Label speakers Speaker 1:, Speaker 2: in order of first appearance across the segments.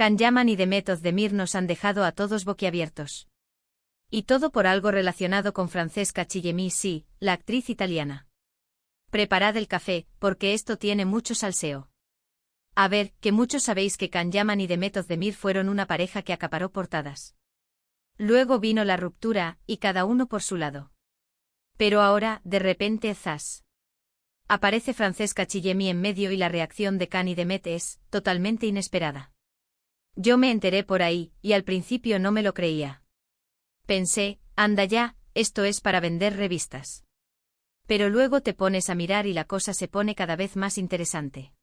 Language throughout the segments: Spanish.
Speaker 1: Can Yaman y Demet Özdemir nos han dejado a todos boquiabiertos. Y todo por algo relacionado con Francesca Chillemi, sí, la actriz italiana. Preparad el café, porque esto tiene mucho salseo. A ver, que muchos sabéis que Can Yaman y Demet Özdemir fueron una pareja que acaparó portadas. Luego vino la ruptura, y cada uno por su lado. Pero ahora, de repente, ¡zas! Aparece Francesca Chillemi en medio y la reacción de Can y Demet es totalmente inesperada. Yo me enteré por ahí, y al principio no me lo creía. Pensé, anda ya, esto es para vender revistas. Pero luego te pones a mirar y la cosa se pone cada vez más interesante.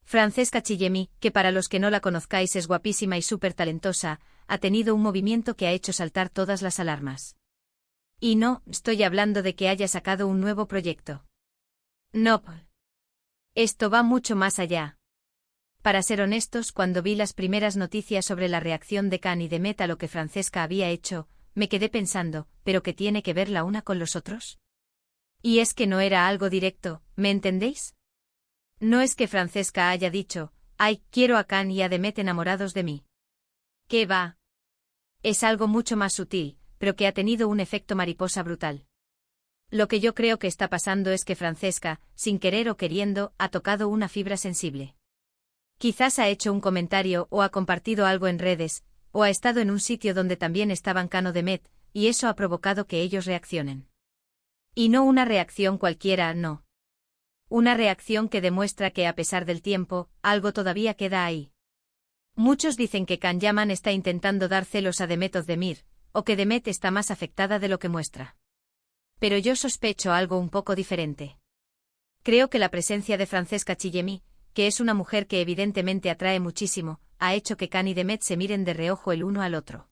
Speaker 1: Francesca Chillemi, que para los que no la conozcáis es guapísima y súper talentosa, ha tenido un movimiento que ha hecho saltar todas las alarmas. Y no, estoy hablando de que haya sacado un nuevo proyecto. No. Esto va mucho más allá. Para ser honestos, cuando vi las primeras noticias sobre la reacción de Can y Demet a lo que Francesca había hecho, me quedé pensando, ¿pero qué tiene que ver la una con los otros? Y es que no era algo directo, ¿me entendéis? No es que Francesca haya dicho, ay, quiero a Can y a Demet enamorados de mí. ¿Qué va? Es algo mucho más sutil, pero que ha tenido un efecto mariposa brutal. Lo que yo creo que está pasando es que Francesca, sin querer o queriendo, ha tocado una fibra sensible. Quizás ha hecho un comentario o ha compartido algo en redes, o ha estado en un sitio donde también estaban Can o Demet, y eso ha provocado que ellos reaccionen. Y no una reacción cualquiera, no. Una reacción que demuestra que a pesar del tiempo, algo todavía queda ahí. Muchos dicen que Can Yaman está intentando dar celos a Demet Özdemir, o que Demet está más afectada de lo que muestra. Pero yo sospecho algo un poco diferente. Creo que la presencia de Francesca Chillemi, que es una mujer que evidentemente atrae muchísimo, ha hecho que Can y Demet se miren de reojo el uno al otro.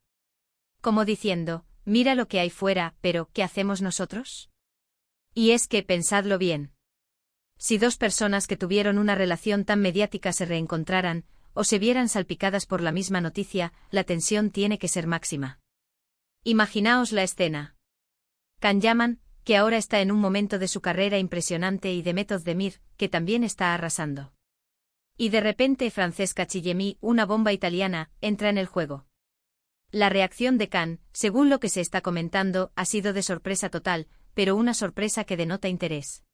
Speaker 1: Como diciendo, mira lo que hay fuera, pero ¿qué hacemos nosotros? Y es que, pensadlo bien. Si dos personas que tuvieron una relación tan mediática se reencontraran, o se vieran salpicadas por la misma noticia, la tensión tiene que ser máxima. Imaginaos la escena. Can Yaman, que ahora está en un momento de su carrera impresionante, y Demet Özdemir, que también está arrasando. Y de repente Francesca Chillemi, una bomba italiana, entra en el juego. La reacción de Can, según lo que se está comentando, ha sido de sorpresa total, pero una sorpresa que denota interés.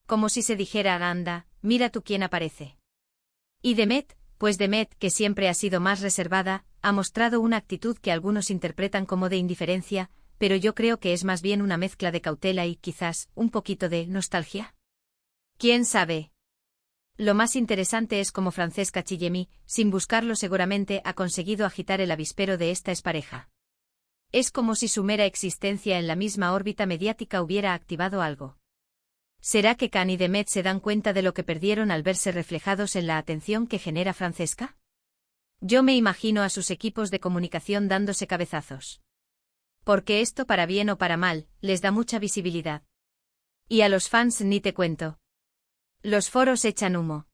Speaker 1: Como si se dijera, anda, mira tú quién aparece. Y Demet, pues Demet, que siempre ha sido más reservada, ha mostrado una actitud que algunos interpretan como de indiferencia, pero yo creo que es más bien una mezcla de cautela y, quizás, un poquito de nostalgia. ¿Quién sabe? Lo más interesante es cómo Francesca Chillemi, sin buscarlo seguramente, ha conseguido agitar el avispero de esta expareja. Es como si su mera existencia en la misma órbita mediática hubiera activado algo. ¿Será que Can y Demet se dan cuenta de lo que perdieron al verse reflejados en la atención que genera Francesca? Yo me imagino a sus equipos de comunicación dándose cabezazos. Porque esto, para bien o para mal, les da mucha visibilidad. Y a los fans ni te cuento. Los foros echan humo.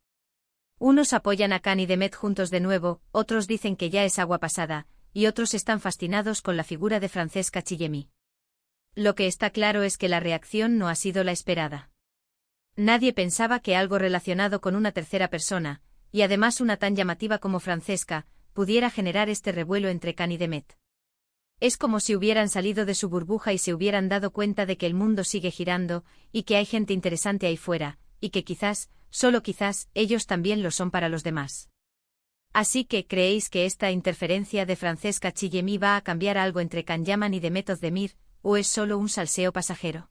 Speaker 1: Unos apoyan a Can y Demet juntos de nuevo, otros dicen que ya es agua pasada, y otros están fascinados con la figura de Francesca Chillemi. Lo que está claro es que la reacción no ha sido la esperada. Nadie pensaba que algo relacionado con una tercera persona, y además una tan llamativa como Francesca, pudiera generar este revuelo entre Can y Demet. Es como si hubieran salido de su burbuja y se hubieran dado cuenta de que el mundo sigue girando, y que hay gente interesante ahí fuera, y que quizás, solo quizás, ellos también lo son para los demás. Así que, ¿creéis que esta interferencia de Francesca Chillemi va a cambiar algo entre Can Yaman y Demet Özdemir, o es solo un salseo pasajero?